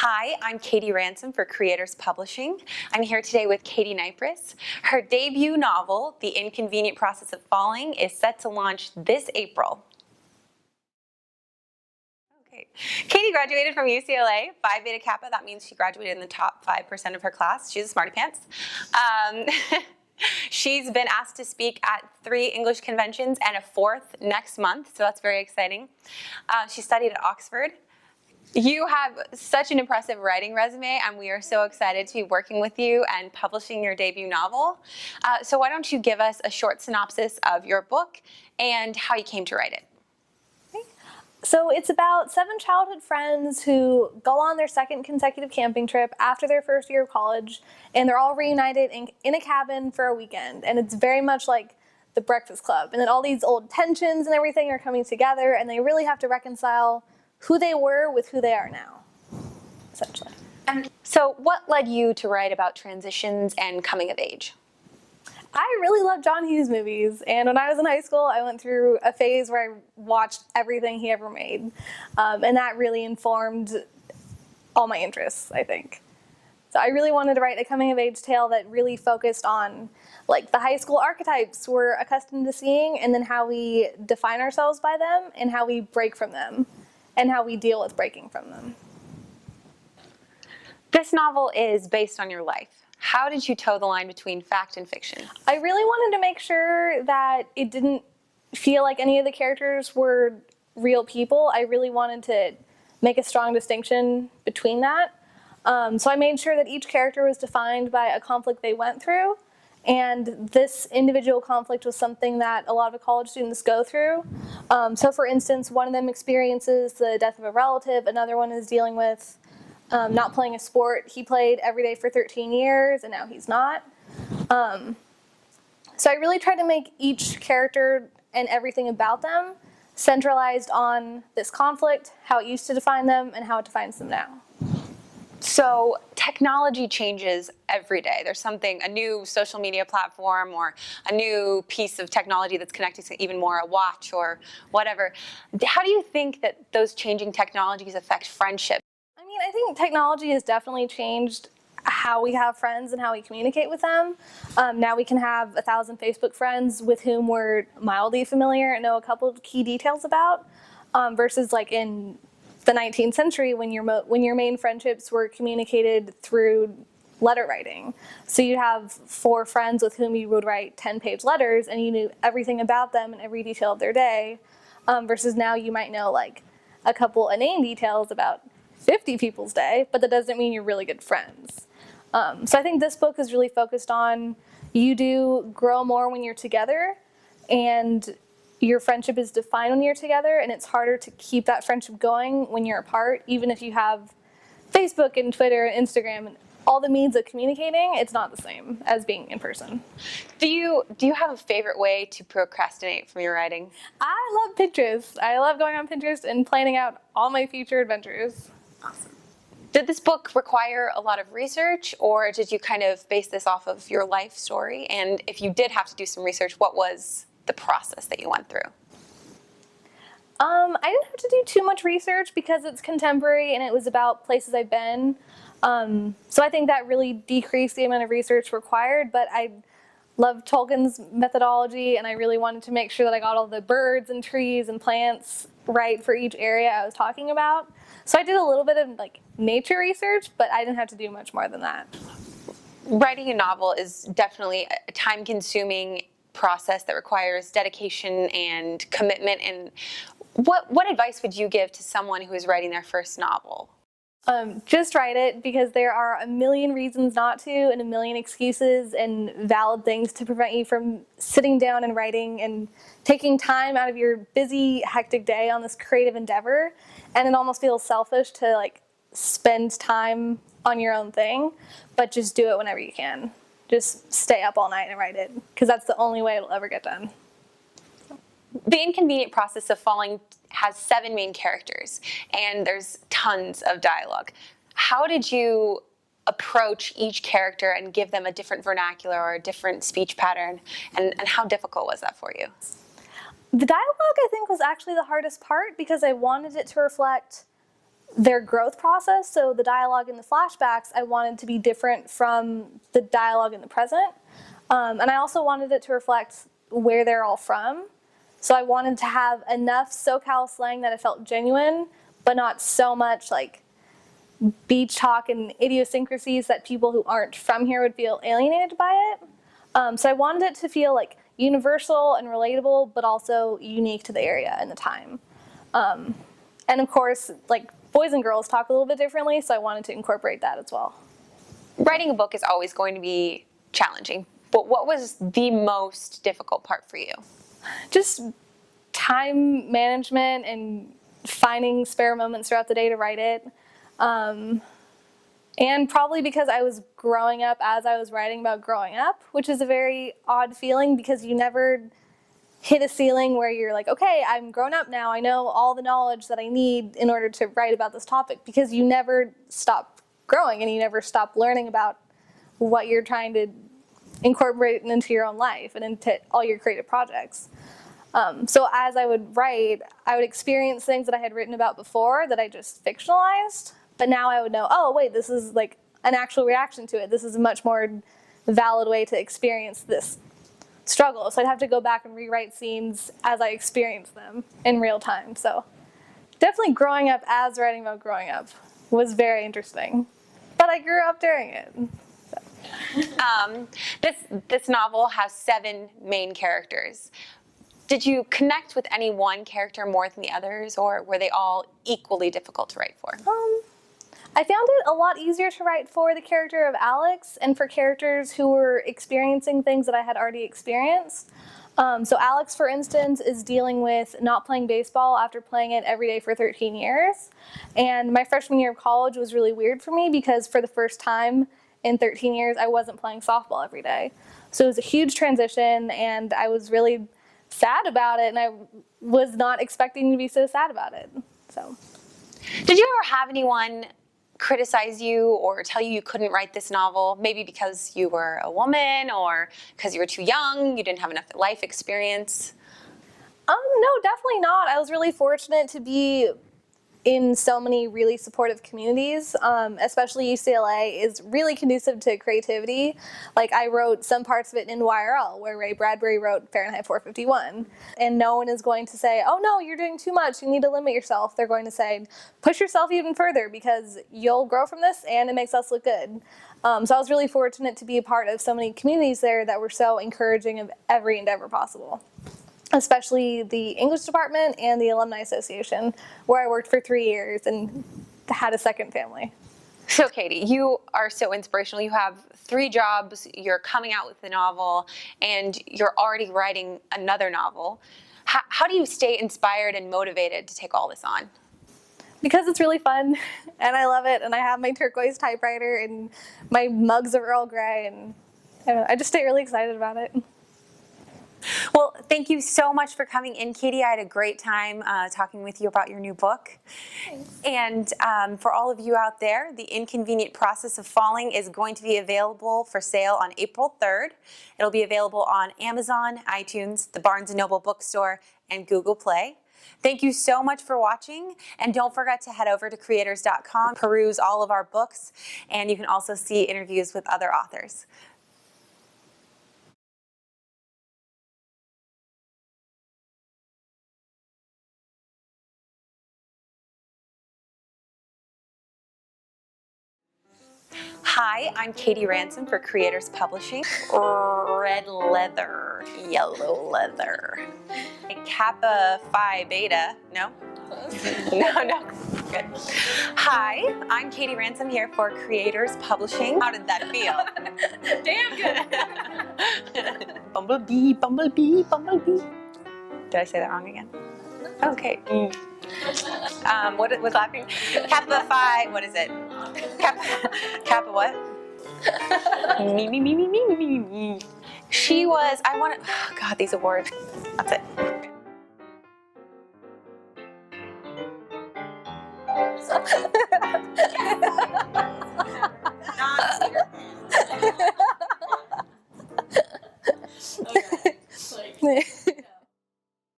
Hi, I'm Katie Ransom for Creators Publishing. I'm here today with Katie Neipris. Her debut novel, The Inconvenient Process of Falling, is set to launch this April. Okay. Katie graduated from UCLA, Phi Beta Kappa. That means she graduated in the top 5% of her class. She's a smarty pants. She's been asked to speak at 3 English conventions and a 4th next month, so that's very exciting. She studied at Oxford. You have such an impressive writing resume, and we are so excited to be working with you and publishing your debut novel. So why don't you give us a short synopsis of your book and how you came to write it? So it's about 7 childhood friends who go on their 2nd consecutive camping trip after their 1st year of college, and they're all reunited in a cabin for a weekend. And it's very much like the Breakfast Club. And then all these old tensions and everything are coming together, and they really have to reconcile who they were with who they are now, essentially. And so what led you to write about transitions and coming of age? I really love John Hughes movies, and when I was in high school, I went through a phase where I watched everything he ever made, and that really informed all my interests, I think. So I really wanted to write a coming-of-age tale that really focused on like the high school archetypes we're accustomed to seeing, and then how we define ourselves by them, and how we break from them, and how we deal with breaking from them. This novel is based on your life. How did you toe the line between fact and fiction? I really wanted to make sure that it didn't feel like any of the characters were real people. I really wanted to make a strong distinction between that. So I made sure that each character was defined by a conflict they went through. And this individual conflict was something that a lot of college students go through. So for instance, one of them experiences the death of a relative. Another one is dealing with not playing a sport he played every day for 13 years, and now he's not. So I really tried to make each character and everything about them centralized on this conflict, how it used to define them, and how it defines them now. So technology changes every day. There's a new social media platform or a new piece of technology that's connected to even more a watch or whatever. How do you think that those changing technologies affect friendship? I mean, I think technology has definitely changed how we have friends and how we communicate with them. Now we can have 1,000 Facebook friends with whom we're mildly familiar and know a couple of key details about, versus like in the 19th century when your main friendships were communicated through letter writing. So you'd have 4 friends with whom you would write 10-page letters, and you knew everything about them and every detail of their day, versus now you might know like a couple inane details about 50 people's day, but that doesn't mean you're really good friends. So I think this book is really focused on you do grow more when you're together, and your friendship is defined when you're together, and it's harder to keep that friendship going when you're apart. Even if you have Facebook and Twitter and Instagram and all the means of communicating, it's not the same as being in person. Do you have a favorite way to procrastinate from your writing? I love Pinterest. I love going on Pinterest and planning out all my future adventures. Awesome. Did this book require a lot of research, or did you kind of base this off of your life story? And if you did have to do some research, what was the process that you went through? I didn't have to do too much research because it's contemporary and it was about places I've been. So I think that really decreased the amount of research required, but I love Tolkien's methodology, and I really wanted to make sure that I got all the birds and trees and plants right for each area I was talking about. So I did a little bit of like nature research, but I didn't have to do much more than that. Writing a novel is definitely a time-consuming process that requires dedication and commitment. And what advice would you give to someone who is writing their first novel? Just write it, because there are a million reasons not to, and a million excuses and valid things to prevent you from sitting down and writing and taking time out of your busy, hectic day on this creative endeavor. And it almost feels selfish to like spend time on your own thing, but just do it whenever you can. Just stay up all night and write it, because that's the only way it'll ever get done. The Inconvenient Process of Falling has 7 main characters, and there's tons of dialogue. How did you approach each character and give them a different vernacular or a different speech pattern, and how difficult was that for you? The dialogue, I think, was actually the hardest part, because I wanted it to reflect their growth process. So the dialogue in the flashbacks, I wanted to be different from the dialogue in the present. And I also wanted it to reflect where they're all from. So I wanted to have enough SoCal slang that it felt genuine, but not so much like beach talk and idiosyncrasies that people who aren't from here would feel alienated by it. So I wanted it to feel like universal and relatable, but also unique to the area and the time. And of course, like boys and girls talk a little bit differently, so I wanted to incorporate that as well. Writing a book is always going to be challenging, but what was the most difficult part for you? Just time management and finding spare moments throughout the day to write it. And probably because I was growing up as I was writing about growing up, which is a very odd feeling because you never hit a ceiling where you're like, okay, I'm grown up now. I know all the knowledge that I need in order to write about this topic, because you never stop growing and you never stop learning about what you're trying to incorporate into your own life and into all your creative projects. So as I would write, I would experience things that I had written about before that I just fictionalized, but now I would know, oh, wait, this is like an actual reaction to it. This is a much more valid way to experience this struggle. So I'd have to go back and rewrite scenes as I experienced them in real time. So definitely growing up as writing about growing up was very interesting, but I grew up during it. This novel has 7 main characters. Did you connect with any one character more than the others, or were they all equally difficult to write for? I found it a lot easier to write for the character of Alex and for characters who were experiencing things that I had already experienced. So Alex, for instance, is dealing with not playing baseball after playing it every day for 13 years. And my freshman year of college was really weird for me because for the first time in 13 years, I wasn't playing softball every day. So it was a huge transition, and I was really sad about it, and I was not expecting to be so sad about it. So, did you ever have anyone criticize you or tell you couldn't write this novel, maybe because you were a woman or because you were too young, you didn't have enough life experience? No, definitely not. I was really fortunate to be in so many really supportive communities, especially UCLA is really conducive to creativity. Like I wrote some parts of it in YRL, where Ray Bradbury wrote Fahrenheit 451. And no one is going to say, oh no, you're doing too much, you need to limit yourself. They're going to say, push yourself even further because you'll grow from this and it makes us look good. So I was really fortunate to be a part of so many communities there that were so encouraging of every endeavor possible. Especially the English department and the Alumni Association, where I worked for 3 years and had a second family. So Katie, you are so inspirational. You have 3 jobs, you're coming out with a novel, and you're already writing another novel. How do you stay inspired and motivated to take all this on? Because it's really fun, and I love it, and I have my turquoise typewriter and my mugs of Earl Grey, and I just stay really excited about it. Well, thank you so much for coming in, Katie. I had a great time talking with you about your new book. Thanks. And for all of you out there, The Inconvenient Process of Falling is going to be available for sale on April 3rd. It'll be available on Amazon, iTunes, the Barnes & Noble bookstore, and Google Play. Thank you so much for watching, and don't forget to head over to creators.com, peruse all of our books, and you can also see interviews with other authors. Hi, I'm Katie Ransom for Creators Publishing. Red leather, yellow leather. Kappa Phi Beta, no? No, good. Hi, I'm Katie Ransom here for Creators Publishing. How did that feel? Damn good. Bumblebee, bumblebee, bumblebee. Did I say that wrong again? Okay. What was laughing? Kappa Phi, what is it? Kappa what? Me. She was, oh God, these awards. That's it.